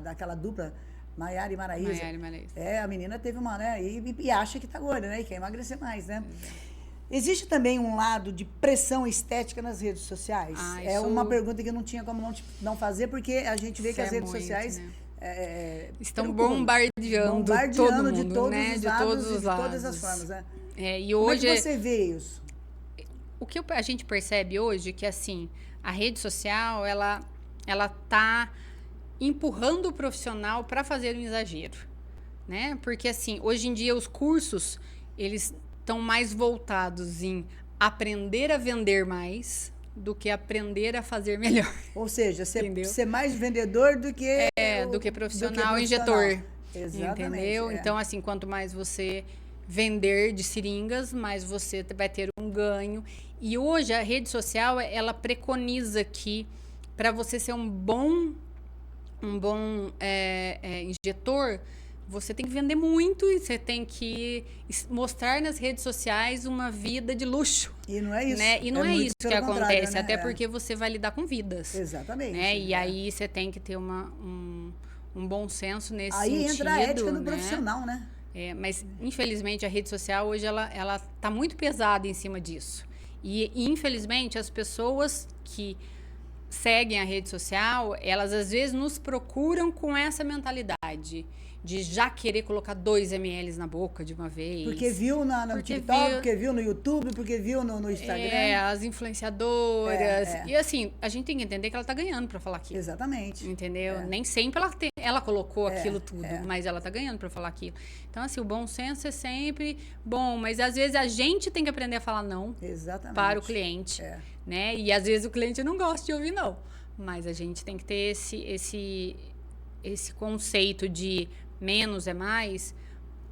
daquela dupla Maiara e Maraísa. A menina teve uma, né? E acha que tá gorda, né? E quer emagrecer mais, né? Existe também um lado de pressão estética nas redes sociais? É uma pergunta que eu não tinha como não fazer, porque a gente vê que as redes sociais estão bombardeando todo mundo, de todos né? os De lados, todos os de lados. todas as formas, né? E hoje, como é que você vê isso? O que a gente percebe hoje é que, assim, a rede social, ela tá empurrando o profissional para fazer um exagero, né? Porque, assim, hoje em dia os cursos, eles estão mais voltados em aprender a vender mais do que aprender a fazer melhor. Ou seja, ser mais vendedor do que do que profissional injetor. Exatamente. Entendeu? Então, assim, quanto mais você vender de seringas, mais você vai ter um ganho. E hoje a rede social, ela preconiza que para você ser um bom injetor, você tem que vender muito e você tem que mostrar nas redes sociais uma vida de luxo. E não é isso. Né? E não é isso que acontece, né? até porque você vai lidar com vidas. Exatamente. Né? E aí você tem que ter um bom senso nesse sentido. Aí entra a ética do né? profissional, né? Mas, infelizmente, a rede social hoje ela tá muito pesada em cima disso. E, infelizmente, as pessoas que seguem a rede social, elas às vezes nos procuram com essa mentalidade de já querer colocar 2 ml na boca de uma vez. Porque viu no TikTok, porque viu no YouTube, porque viu no Instagram. As influenciadoras. E assim, a gente tem que entender que ela tá ganhando para falar aquilo. Exatamente. Entendeu? Nem sempre ela colocou aquilo tudo, mas ela tá ganhando para falar aquilo. Então, assim, o bom senso é sempre bom, mas às vezes a gente tem que aprender a falar não. Exatamente. Para o cliente. Né? E às vezes o cliente não gosta de ouvir não. Mas a gente tem que ter esse conceito de menos é mais,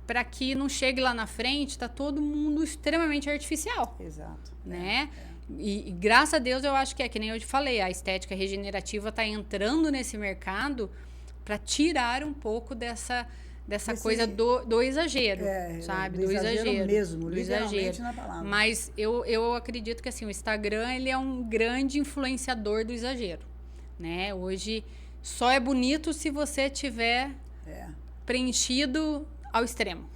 para que não chegue lá na frente, tá todo mundo extremamente artificial. Exato. Né? E graças a Deus eu acho que nem eu te falei, a estética regenerativa está entrando nesse mercado para tirar um pouco dessa coisa do exagero, sabe? Do exagero mesmo, do literalmente exagero. na palavra. Mas eu acredito que assim, o Instagram ele é um grande influenciador do exagero, né? Hoje só é bonito se você tiver preenchido ao extremo.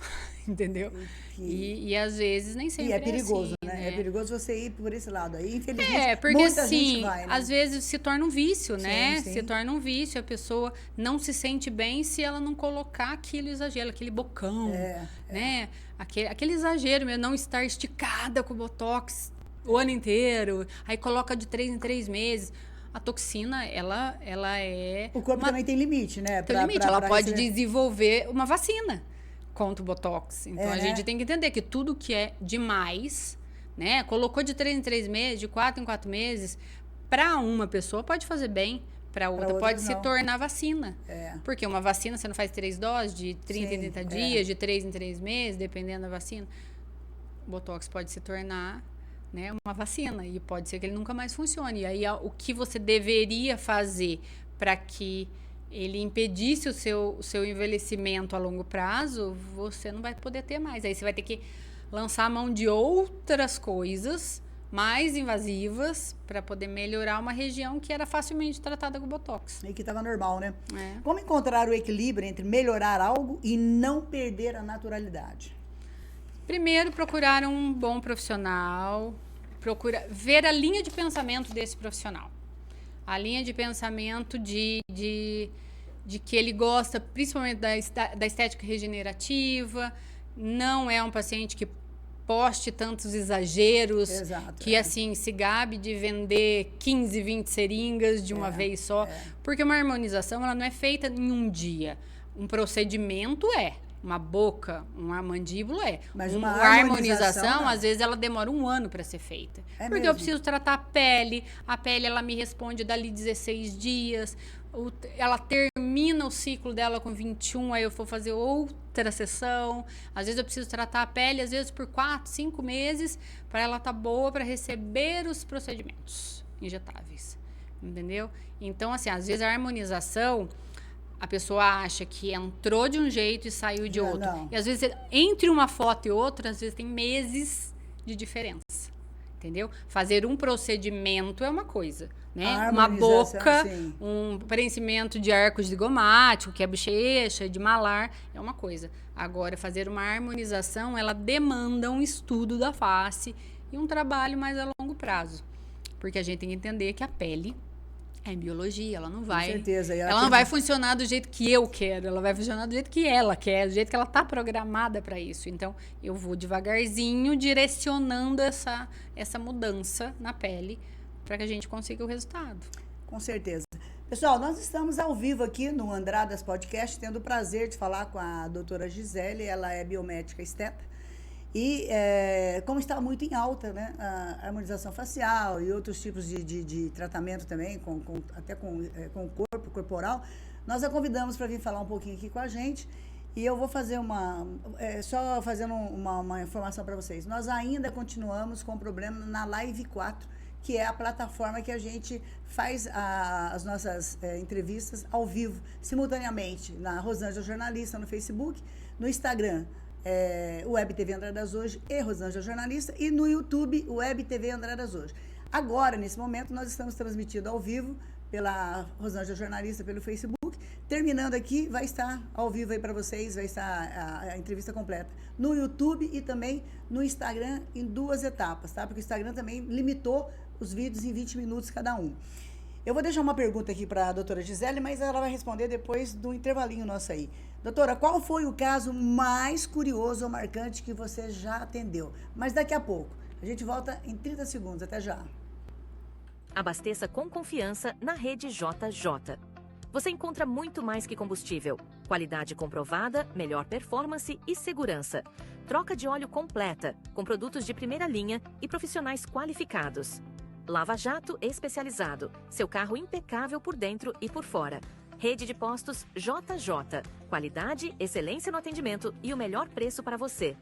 entendeu? E às vezes nem sempre é perigoso, assim, né? É perigoso você ir por esse lado aí, infelizmente. Porque muita assim, gente vai, né? às vezes se torna um vício, né? Sim. Se torna um vício, a pessoa não se sente bem se ela não colocar aquele exagero, aquele bocão, né? Aquele exagero mesmo, não estar esticada com o Botox o ano inteiro, aí coloca de 3 em 3 meses. A toxina, ela é... O corpo também tem limite, né? Tem limite, ela pode desenvolver uma vacina contra o Botox. Então, a gente tem que entender que tudo que é demais, né? Colocou de 3 em 3 meses, de 4 em 4 meses, para uma pessoa pode fazer bem, para outra pode se tornar vacina. Porque uma vacina, você não faz 3 doses, de 30 em 30 dias, de 3 em 3 meses, dependendo da vacina. O Botox pode se tornar... né, uma vacina, e pode ser que ele nunca mais funcione. E aí, o que você deveria fazer para que ele impedisse o seu envelhecimento a longo prazo, você não vai poder ter mais. Aí você vai ter que lançar a mão de outras coisas mais invasivas para poder melhorar uma região que era facilmente tratada com Botox. E que estava normal, né? Como encontrar o equilíbrio entre melhorar algo e não perder a naturalidade? Primeiro, procurar um bom profissional, ver a linha de pensamento desse profissional. A linha de pensamento de que ele gosta principalmente da estética regenerativa, não é um paciente que poste tantos exageros, que assim se gabe de vender 15, 20 seringas de uma vez só, porque uma harmonização ela não é feita em um dia. Um procedimento uma boca, uma mandíbula Mas uma harmonização às vezes, ela demora 1 ano para ser feita. Porque eu preciso tratar a pele ela me responde dali 16 dias, ela termina o ciclo dela com 21, aí eu vou fazer outra sessão. Às vezes eu preciso tratar a pele, às vezes por 4, 5 meses, para ela estar boa para receber os procedimentos injetáveis. Entendeu? Então, assim, às vezes a harmonização... A pessoa acha que entrou de um jeito e saiu de outro. Não. E às vezes, entre uma foto e outra, às vezes tem meses de diferença. Entendeu? Fazer um procedimento é uma coisa, né? Uma boca, um preenchimento de arcos zigomático, que é bochecha, de malar, é uma coisa. Agora, fazer uma harmonização, ela demanda um estudo da face e um trabalho mais a longo prazo. Porque a gente tem que entender que a pele... é biologia, ela não vai... Com certeza. Ela não vai funcionar do jeito que eu quero, ela vai funcionar do jeito que ela quer, do jeito que ela está programada para isso. Então, eu vou devagarzinho direcionando essa mudança na pele para que a gente consiga o resultado. Com certeza. Pessoal, nós estamos ao vivo aqui no Andradas Podcast, tendo o prazer de falar com a doutora Gisele, ela é biomédica esteta. E como está muito em alta, né, a harmonização facial e outros tipos de tratamento também, até com o corpo corporal, nós a convidamos para vir falar um pouquinho aqui com a gente. E eu vou fazer só fazendo uma informação para vocês. Nós ainda continuamos com o problema na Live 4, que é a plataforma que a gente faz as nossas entrevistas ao vivo, simultaneamente, na Rosângela Jornalista, no Facebook, no Instagram, Web TV Andradas Hoje e Rosângela Jornalista, e no YouTube, Web TV Andradas Hoje. Agora, nesse momento, nós estamos transmitindo ao vivo pela Rosângela Jornalista, pelo Facebook. Terminando aqui, vai estar ao vivo aí para vocês, vai estar a entrevista completa no YouTube e também no Instagram em 2 etapas, tá? Porque o Instagram também limitou os vídeos em 20 minutos cada um. Eu vou deixar uma pergunta aqui para a doutora Gisele, mas ela vai responder depois do intervalinho nosso aí. Doutora, qual foi o caso mais curioso ou marcante que você já atendeu? Mas daqui a pouco. A gente volta em 30 segundos. Até já. Abasteça com confiança na rede JJ. Você encontra muito mais que combustível. Qualidade comprovada, melhor performance e segurança. Troca de óleo completa, com produtos de primeira linha e profissionais qualificados. Lava Jato especializado. Seu carro impecável por dentro e por fora. Rede de postos JJ. Qualidade, excelência no atendimento e o melhor preço para você.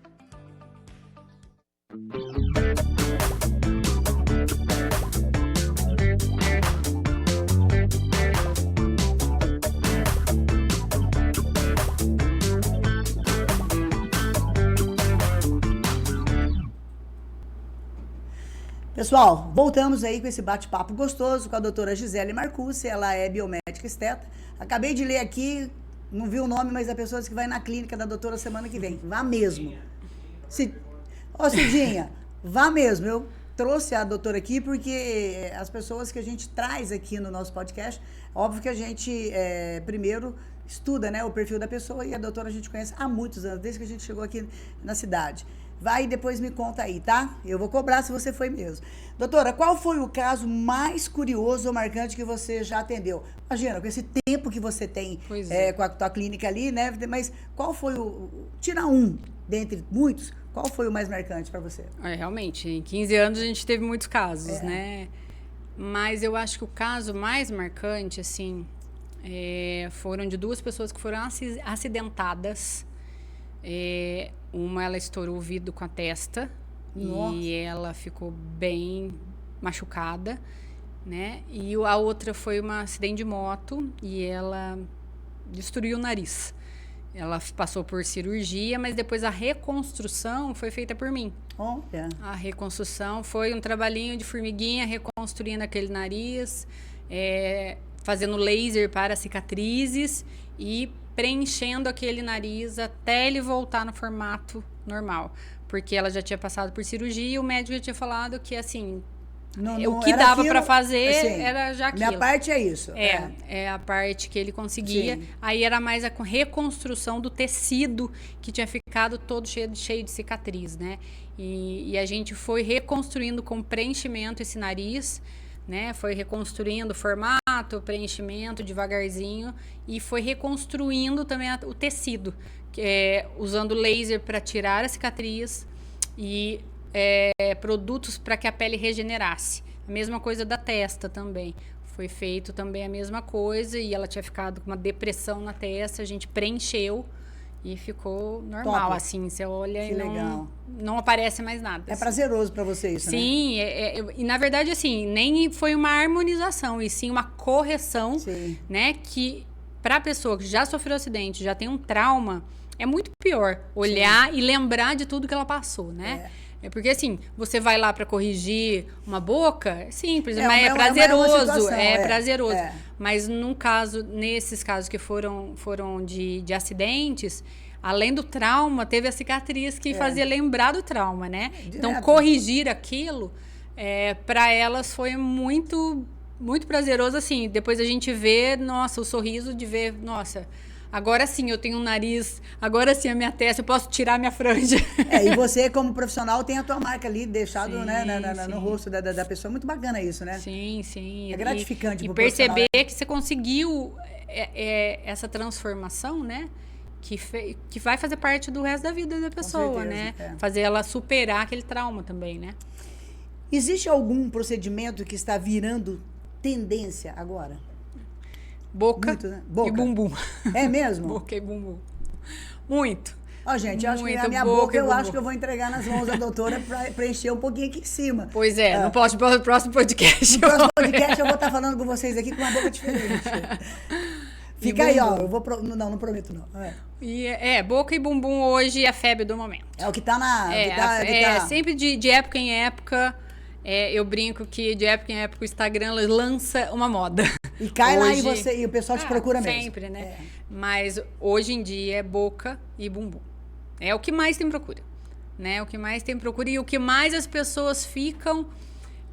Pessoal, voltamos aí com esse bate-papo gostoso com a doutora Gisele Marcucci, ela é biomédica esteta. Acabei de ler aqui não vi o nome, mas a pessoa disse que vai na clínica da doutora semana que vem. Vá mesmo. Ô, Cidinha, vá mesmo. Eu trouxe a doutora aqui porque as pessoas que a gente traz aqui no nosso podcast, óbvio que a gente primeiro estuda, né, o perfil da pessoa, e a doutora a gente conhece há muitos anos, desde que a gente chegou aqui na cidade. Vai e depois me conta aí, tá? Eu vou cobrar se você foi mesmo. Doutora, qual foi o caso mais curioso ou marcante que você já atendeu? Imagina, com esse tempo que você tem com a tua clínica ali, né? Mas qual foi tira um dentre muitos, qual foi o mais marcante para você? Realmente, em 15 anos a gente teve muitos casos, né? Mas eu acho que o caso mais marcante, assim, foram de 2 pessoas que foram acidentadas. Uma, ela estourou o vidro com a testa. Nossa. E ela ficou bem machucada, né? E a outra foi um acidente de moto e ela destruiu o nariz. Ela passou por cirurgia, mas depois a reconstrução foi feita por mim. A reconstrução foi um trabalhinho de formiguinha, reconstruindo aquele nariz, fazendo laser para cicatrizes e preenchendo aquele nariz até ele voltar no formato normal. Porque ela já tinha passado por cirurgia e o médico já tinha falado que, assim, o que dava para fazer assim, era já aquilo. Minha parte é isso. É a parte que ele conseguia. Sim. Aí era mais a reconstrução do tecido que tinha ficado todo cheio de cicatriz, né? E a gente foi reconstruindo com preenchimento esse nariz, né? Foi reconstruindo o formato, o preenchimento devagarzinho e foi reconstruindo também o tecido, usando laser para tirar a cicatriz e produtos para que a pele regenerasse. A mesma coisa da testa também. Foi feito também a mesma coisa e ela tinha ficado com uma depressão na testa, a gente preencheu e ficou normal. Top. Assim, você olha e não aparece mais nada. É prazeroso para você isso, sim, né? Sim, e na verdade, assim, nem foi uma harmonização, e sim uma correção, né? Que para a pessoa que já sofreu acidente, já tem um trauma, é muito pior olhar e lembrar de tudo que ela passou, né? Porque, assim, você vai lá para corrigir uma boca, é simples, mas é prazeroso. Prazeroso. Mas nesses casos que foram de acidentes, além do trauma, teve a cicatriz que fazia lembrar do trauma, né? Direto. Então, corrigir aquilo, para elas foi muito, muito prazeroso, assim. Depois a gente vê, nossa, o sorriso de ver, nossa... Agora sim, eu tenho um nariz, agora sim a minha testa, eu posso tirar a minha franja. E você, como profissional, tem a tua marca ali, deixado no rosto da pessoa. Muito bacana isso, né? Sim, sim. É gratificante. E perceber que você conseguiu essa transformação, né? Que vai fazer parte do resto da vida da pessoa, né? Fazer ela superar aquele trauma também, né? Existe algum procedimento que está virando tendência agora? Boca, muito, né? Boca e bumbum. É mesmo? Boca e bumbum. Muito. Gente, eu acho que a minha boca eu acho que eu vou entregar nas mãos da doutora para preencher um pouquinho aqui em cima. Pois no próximo podcast. No próximo podcast eu vou estar falando com vocês aqui com uma boca diferente. Fica aí, ó. Eu vou não prometo não. Boca e bumbum hoje é a febre do momento. É o que tá na... sempre de época em época. Eu brinco que de época em época o Instagram lança uma moda. E cai hoje, lá e o pessoal te procura mesmo. Sempre, né? Mas hoje em dia é boca e bumbum. É o que mais tem procura, né? O que mais tem procura e o que mais as pessoas ficam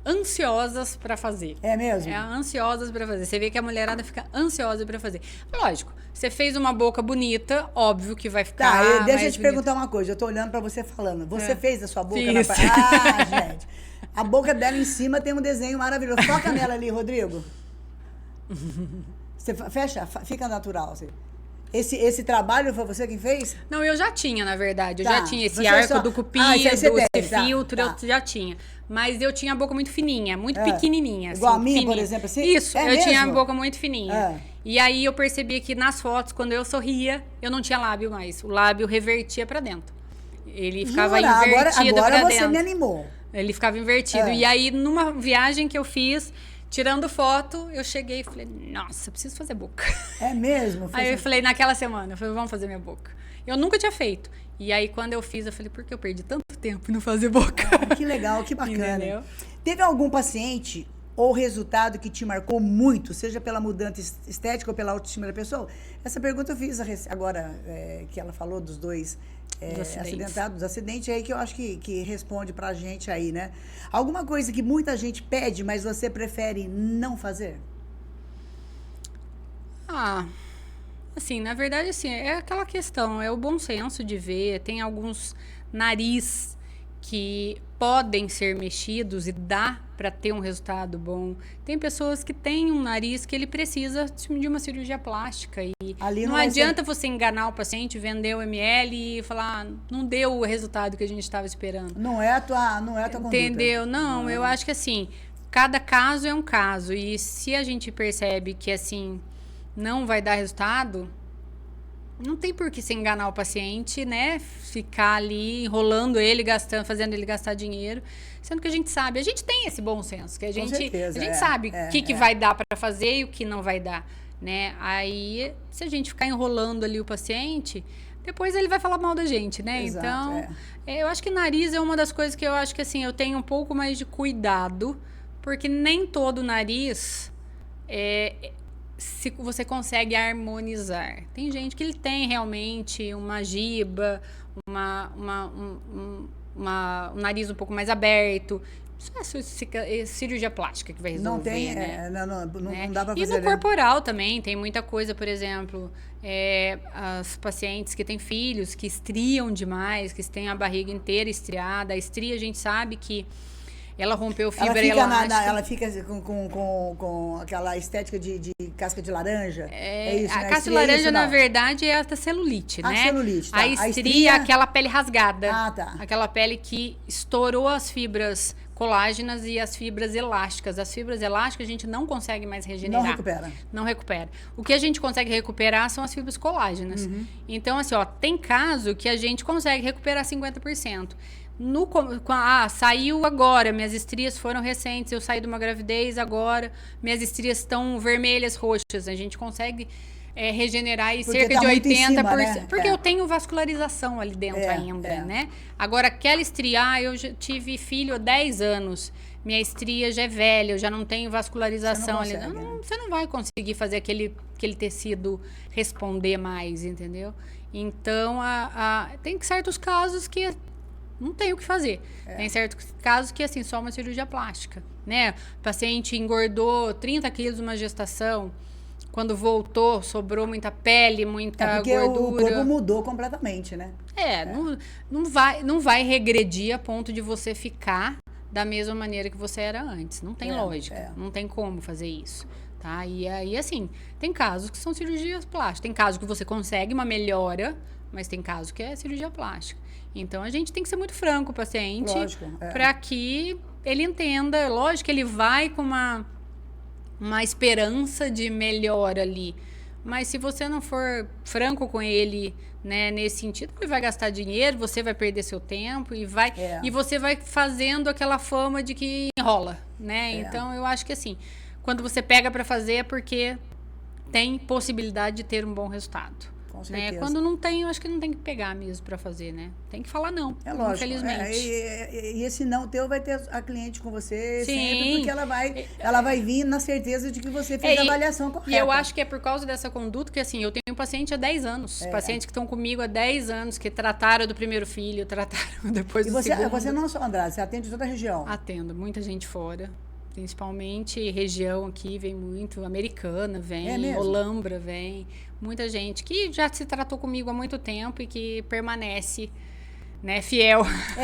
ansiosas para fazer. É mesmo? Ansiosas para fazer. Você vê que a mulherada fica ansiosa para fazer. Lógico, você fez uma boca bonita, óbvio que vai ficar deixa eu te perguntar uma coisa. Eu tô olhando para você falando. Você fez a sua boca Fiz. gente. A boca dela em cima tem um desenho maravilhoso. Foca nela ali, Rodrigo. Você fecha, fica natural. Assim. Esse trabalho foi você quem fez? Não, eu já tinha, na verdade. Eu já tinha esse arco do cupido, esse filtro, eu já tinha. Mas eu tinha a boca muito fininha, muito pequenininha. Igual assim, a minha, fininha. por exemplo, assim? Isso, eu tinha a boca muito fininha. E aí eu percebi que nas fotos, quando eu sorria, eu não tinha lábio mais. O lábio revertia pra dentro. Ele ficava invertido pra dentro. Agora você me animou. Ele ficava invertido. E aí, numa viagem que eu fiz, tirando foto, eu cheguei e falei, nossa, preciso fazer boca. É mesmo? Aí eu falei, naquela semana, eu falei, vamos fazer minha boca. Eu nunca tinha feito. E aí, quando eu fiz, eu falei, por que eu perdi tanto tempo em não fazer boca? Que legal, que bacana. Entendeu? Teve algum paciente ou resultado que te marcou muito, seja pela mudança estética ou pela autoestima da pessoa? Essa pergunta eu fiz agora, que ela falou dos dois acidentados, dos acidentes, aí que eu acho que responde pra gente aí, né? Alguma coisa que muita gente pede, mas você prefere não fazer? Assim, na verdade, assim, é aquela questão, é o bom senso de ver, tem alguns nariz que podem ser mexidos e dá para ter um resultado bom. Tem pessoas que têm um nariz que ele precisa de uma cirurgia plástica e Ali não adianta você enganar o paciente, vender o ml e falar, não deu o resultado que a gente estava esperando. Não é a tua conduta. Entendeu? Não, eu acho que assim, cada caso é um caso e se a gente percebe que assim não vai dar resultado, não tem por que se enganar o paciente, né? Ficar ali enrolando ele, fazendo ele gastar dinheiro, sendo que a gente tem esse bom senso, que a gente sabe o que vai dar para fazer e o que não vai dar, né? Aí, se a gente ficar enrolando ali o paciente, depois ele vai falar mal da gente, né? Exato, então, eu acho que nariz é uma das coisas que eu acho que assim, eu tenho um pouco mais de cuidado, porque nem todo nariz se você consegue harmonizar. Tem gente que ele tem realmente uma giba, um nariz um pouco mais aberto. Isso é cirurgia plástica que vai resolver, não tem, né? Não dá pra fazer. E no corporal também, tem muita coisa, por exemplo, as pacientes que têm filhos, que estriam demais, que têm a barriga inteira estriada. A estria, a gente sabe que ela rompeu fibra elástica. Ela fica com aquela estética de casca de laranja. Isso, a né? casca de laranja, na verdade, é a celulite, né? Celulite, tá. A estria é aquela pele rasgada. Tá. Aquela pele que estourou as fibras colágenas e as fibras elásticas. As fibras elásticas a gente não consegue mais regenerar. Não recupera. O que a gente consegue recuperar são as fibras colágenas. Então, assim, tem caso que a gente consegue recuperar 50%. Saiu agora, minhas estrias foram recentes, eu saí de uma gravidez agora, minhas estrias estão vermelhas, roxas, a gente consegue regenerar aí cerca de 80%, cima, né? Porque eu tenho vascularização ali dentro ainda, né? Agora, aquela estria, eu já tive filho há 10 anos, minha estria já é velha, eu já não tenho vascularização ali. Você não vai conseguir fazer aquele tecido responder mais, entendeu? Então, tem certos casos que não tem o que fazer. Tem certos casos que, assim, só uma cirurgia plástica, né? O paciente engordou 30 quilos numa gestação, quando voltou, sobrou muita pele, muita gordura. Porque o corpo mudou completamente, né? Não vai regredir a ponto de você ficar da mesma maneira que você era antes. Não tem lógica. Não tem como fazer isso. Tá? E aí, assim, tem casos que são cirurgias plásticas. Tem casos que você consegue uma melhora, mas tem casos que é cirurgia plástica. Então, a gente tem que ser muito franco com o paciente para que ele entenda. Lógico que ele vai com uma esperança de melhora ali. Mas se você não for franco com ele, né, nesse sentido, ele vai gastar dinheiro, você vai perder seu tempo e você vai fazendo aquela fama de que enrola, né? Então, eu acho que assim, quando você pega para fazer é porque tem possibilidade de ter um bom resultado. Com certeza. Né? Quando não tem, eu acho que não tem que pegar mesmo para fazer, né? Tem que falar não, lógico, infelizmente. E esse não teu vai ter a cliente com você sempre, porque ela vai vir na certeza de que você fez a avaliação correta. E eu acho que é por causa dessa conduta que, assim, eu tenho um paciente há 10 anos. Pacientes que estão comigo há 10 anos, que trataram do primeiro filho, trataram depois do segundo. E você não só, Andrade, você atende toda a região? Atendo, muita gente fora. Principalmente região aqui, vem muito, Americana vem, Olambra vem, muita gente que já se tratou comigo há muito tempo e que permanece, né, fiel.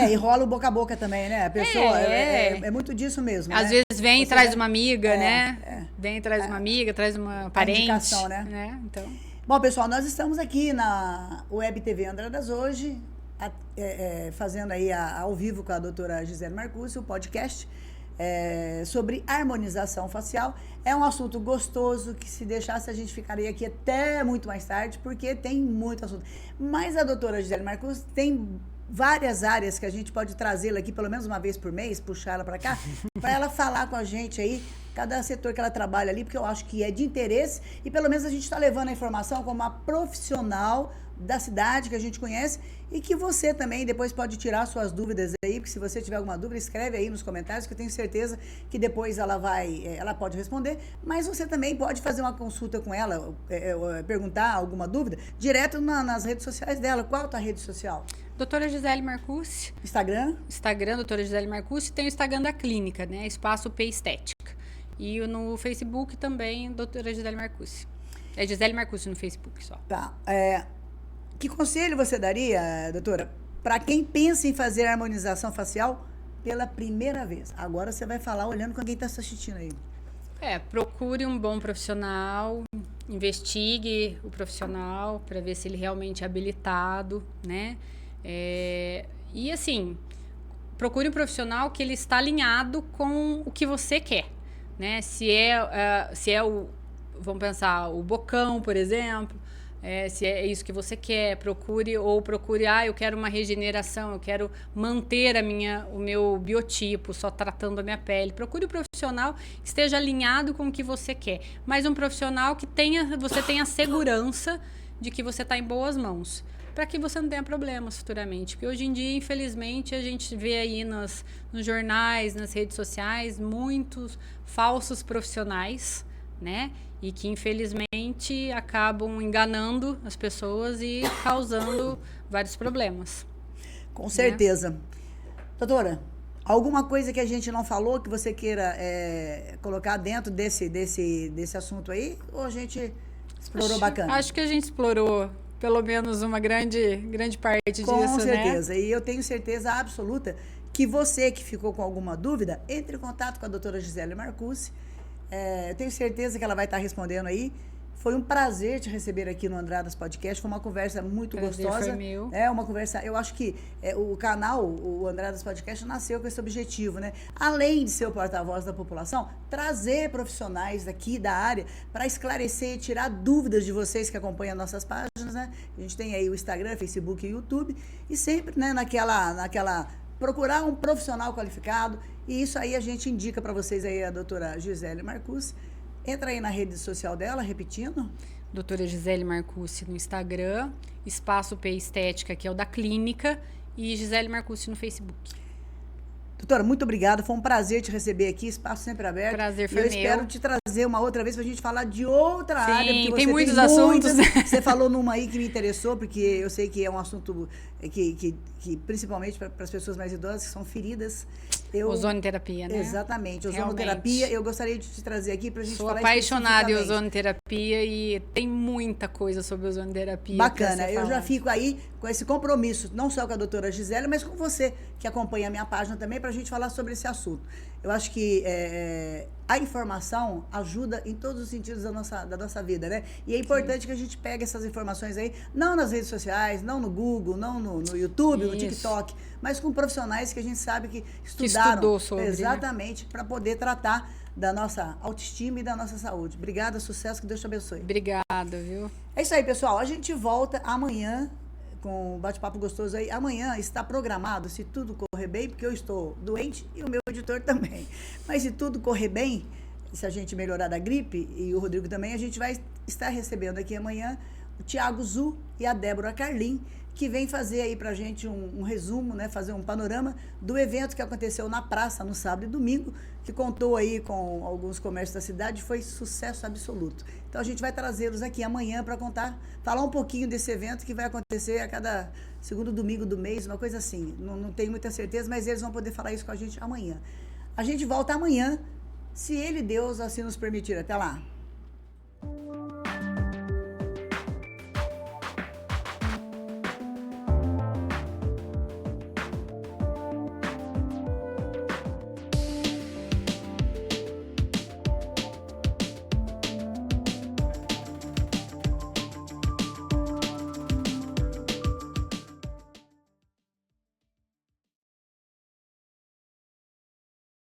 E rola o boca a boca também, né? A pessoa, é muito disso mesmo, às vezes vem e traz uma amiga, né? Vem e traz uma amiga, traz uma parente. Indicação, né? Então. Bom, pessoal, nós estamos aqui na Web TV Andradas hoje, fazendo aí ao vivo com a doutora Gisele Marcuzzi, o podcast, sobre harmonização facial. É um assunto gostoso que, se deixasse, a gente ficaria aqui até muito mais tarde, porque tem muito assunto. Mas a doutora Gisele Marcuzzi tem várias áreas que a gente pode trazê-la aqui pelo menos uma vez por mês, puxar ela para cá, para ela falar com a gente aí cada setor que ela trabalha ali, porque eu acho que é de interesse e pelo menos a gente está levando a informação como uma profissional da cidade que a gente conhece e que você também depois pode tirar suas dúvidas aí, porque se você tiver alguma dúvida, escreve aí nos comentários que eu tenho certeza que depois ela pode responder, mas você também pode fazer uma consulta com ela, perguntar alguma dúvida, direto nas redes sociais dela. Qual é a tua rede social? Doutora Gisele Marcucci. Instagram, doutora Gisele Marcucci. Tem o Instagram da clínica, né? Espaço P Estética. E no Facebook também, doutora Gisele Marcucci. É Gisele Marcucci no Facebook só. Tá. Que conselho você daria, doutora, para quem pensa em fazer harmonização facial pela primeira vez? Agora você vai falar olhando com quem está assistindo aí. Procure um bom profissional, investigue o profissional para ver se ele realmente é habilitado, né? E assim, procure um profissional que ele está alinhado com o que você quer, né? Se é vamos pensar, o bocão, por exemplo, se é isso que você quer, procure, eu quero uma regeneração, eu quero manter o meu biotipo, só tratando a minha pele. Procure um profissional que esteja alinhado com o que você quer, mas um profissional que você tenha segurança de que você está em boas mãos, para que você não tenha problemas futuramente. Porque hoje em dia, infelizmente, a gente vê aí nos jornais, nas redes sociais, muitos falsos profissionais, né? E que, infelizmente, acabam enganando as pessoas e causando vários problemas. Com certeza. Né? Doutora, alguma coisa que a gente não falou que você queira colocar dentro desse assunto aí? Ou a gente explorou bacana? Acho que a gente explorou pelo menos uma grande parte disso, né? Com certeza. E eu tenho certeza absoluta que você que ficou com alguma dúvida, entre em contato com a doutora Gisele Marcucci. Eu tenho certeza que ela vai estar respondendo aí. Foi um prazer te receber aqui no Andradas Podcast. Foi uma conversa muito gostosa. Foi meu. Uma conversa. Eu acho que o canal, o Andradas Podcast, nasceu com esse objetivo, né? Além de ser o porta-voz da população, trazer profissionais daqui da área para esclarecer e tirar dúvidas de vocês que acompanham nossas páginas, né? A gente tem aí o Instagram, Facebook e YouTube. E sempre, né, naquela procurar um profissional qualificado, e isso aí a gente indica para vocês aí a doutora Gisele Marcucci. Entra aí na rede social dela, repetindo. Doutora Gisele Marcucci no Instagram, Espaço P Estética, que é o da clínica, e Gisele Marcucci no Facebook. Doutora, muito obrigada. Foi um prazer te receber aqui. Espaço sempre aberto. Prazer foi meu. Eu espero te trazer uma outra vez pra gente falar de outra área. Sim, porque tem você muitos assuntos. Você falou numa aí que me interessou, porque eu sei que é um assunto que principalmente para as pessoas mais idosas, que são feridas. Ozonoterapia, né? Exatamente. Ozonoterapia. Eu gostaria de te trazer aqui pra gente falar apaixonada em ozonoterapia e tem muita coisa sobre ozonoterapia. Bacana. Eu já fico aí com esse compromisso, não só com a doutora Gisele, mas com você que acompanha a minha página também, pra gente falar sobre esse assunto. Eu acho que a informação ajuda em todos os sentidos da nossa vida, né? E é importante que a gente pegue essas informações aí, não nas redes sociais, não no Google, não no YouTube, no TikTok, mas com profissionais que a gente sabe que estudaram. Estudou sobre, exatamente, para poder tratar da nossa autoestima e da nossa saúde. Obrigada, sucesso, que Deus te abençoe. Obrigada, viu? É isso aí, pessoal. A gente volta amanhã com um bate-papo gostoso aí. Amanhã está programado, se tudo correr bem, porque eu estou doente e o meu editor também. Mas se tudo correr bem, se a gente melhorar da gripe, e o Rodrigo também, a gente vai estar recebendo aqui amanhã o Thiago Zu e a Débora Carlin, que vem fazer aí pra gente um resumo, né, fazer um panorama do evento que aconteceu na praça no sábado e domingo, que contou aí com alguns comércios da cidade, foi sucesso absoluto. Então a gente vai trazê-los aqui amanhã para falar um pouquinho desse evento que vai acontecer a cada segundo domingo do mês, uma coisa assim. Não tenho muita certeza, mas eles vão poder falar isso com a gente amanhã. A gente volta amanhã, se Ele, Deus, assim nos permitir. Até lá.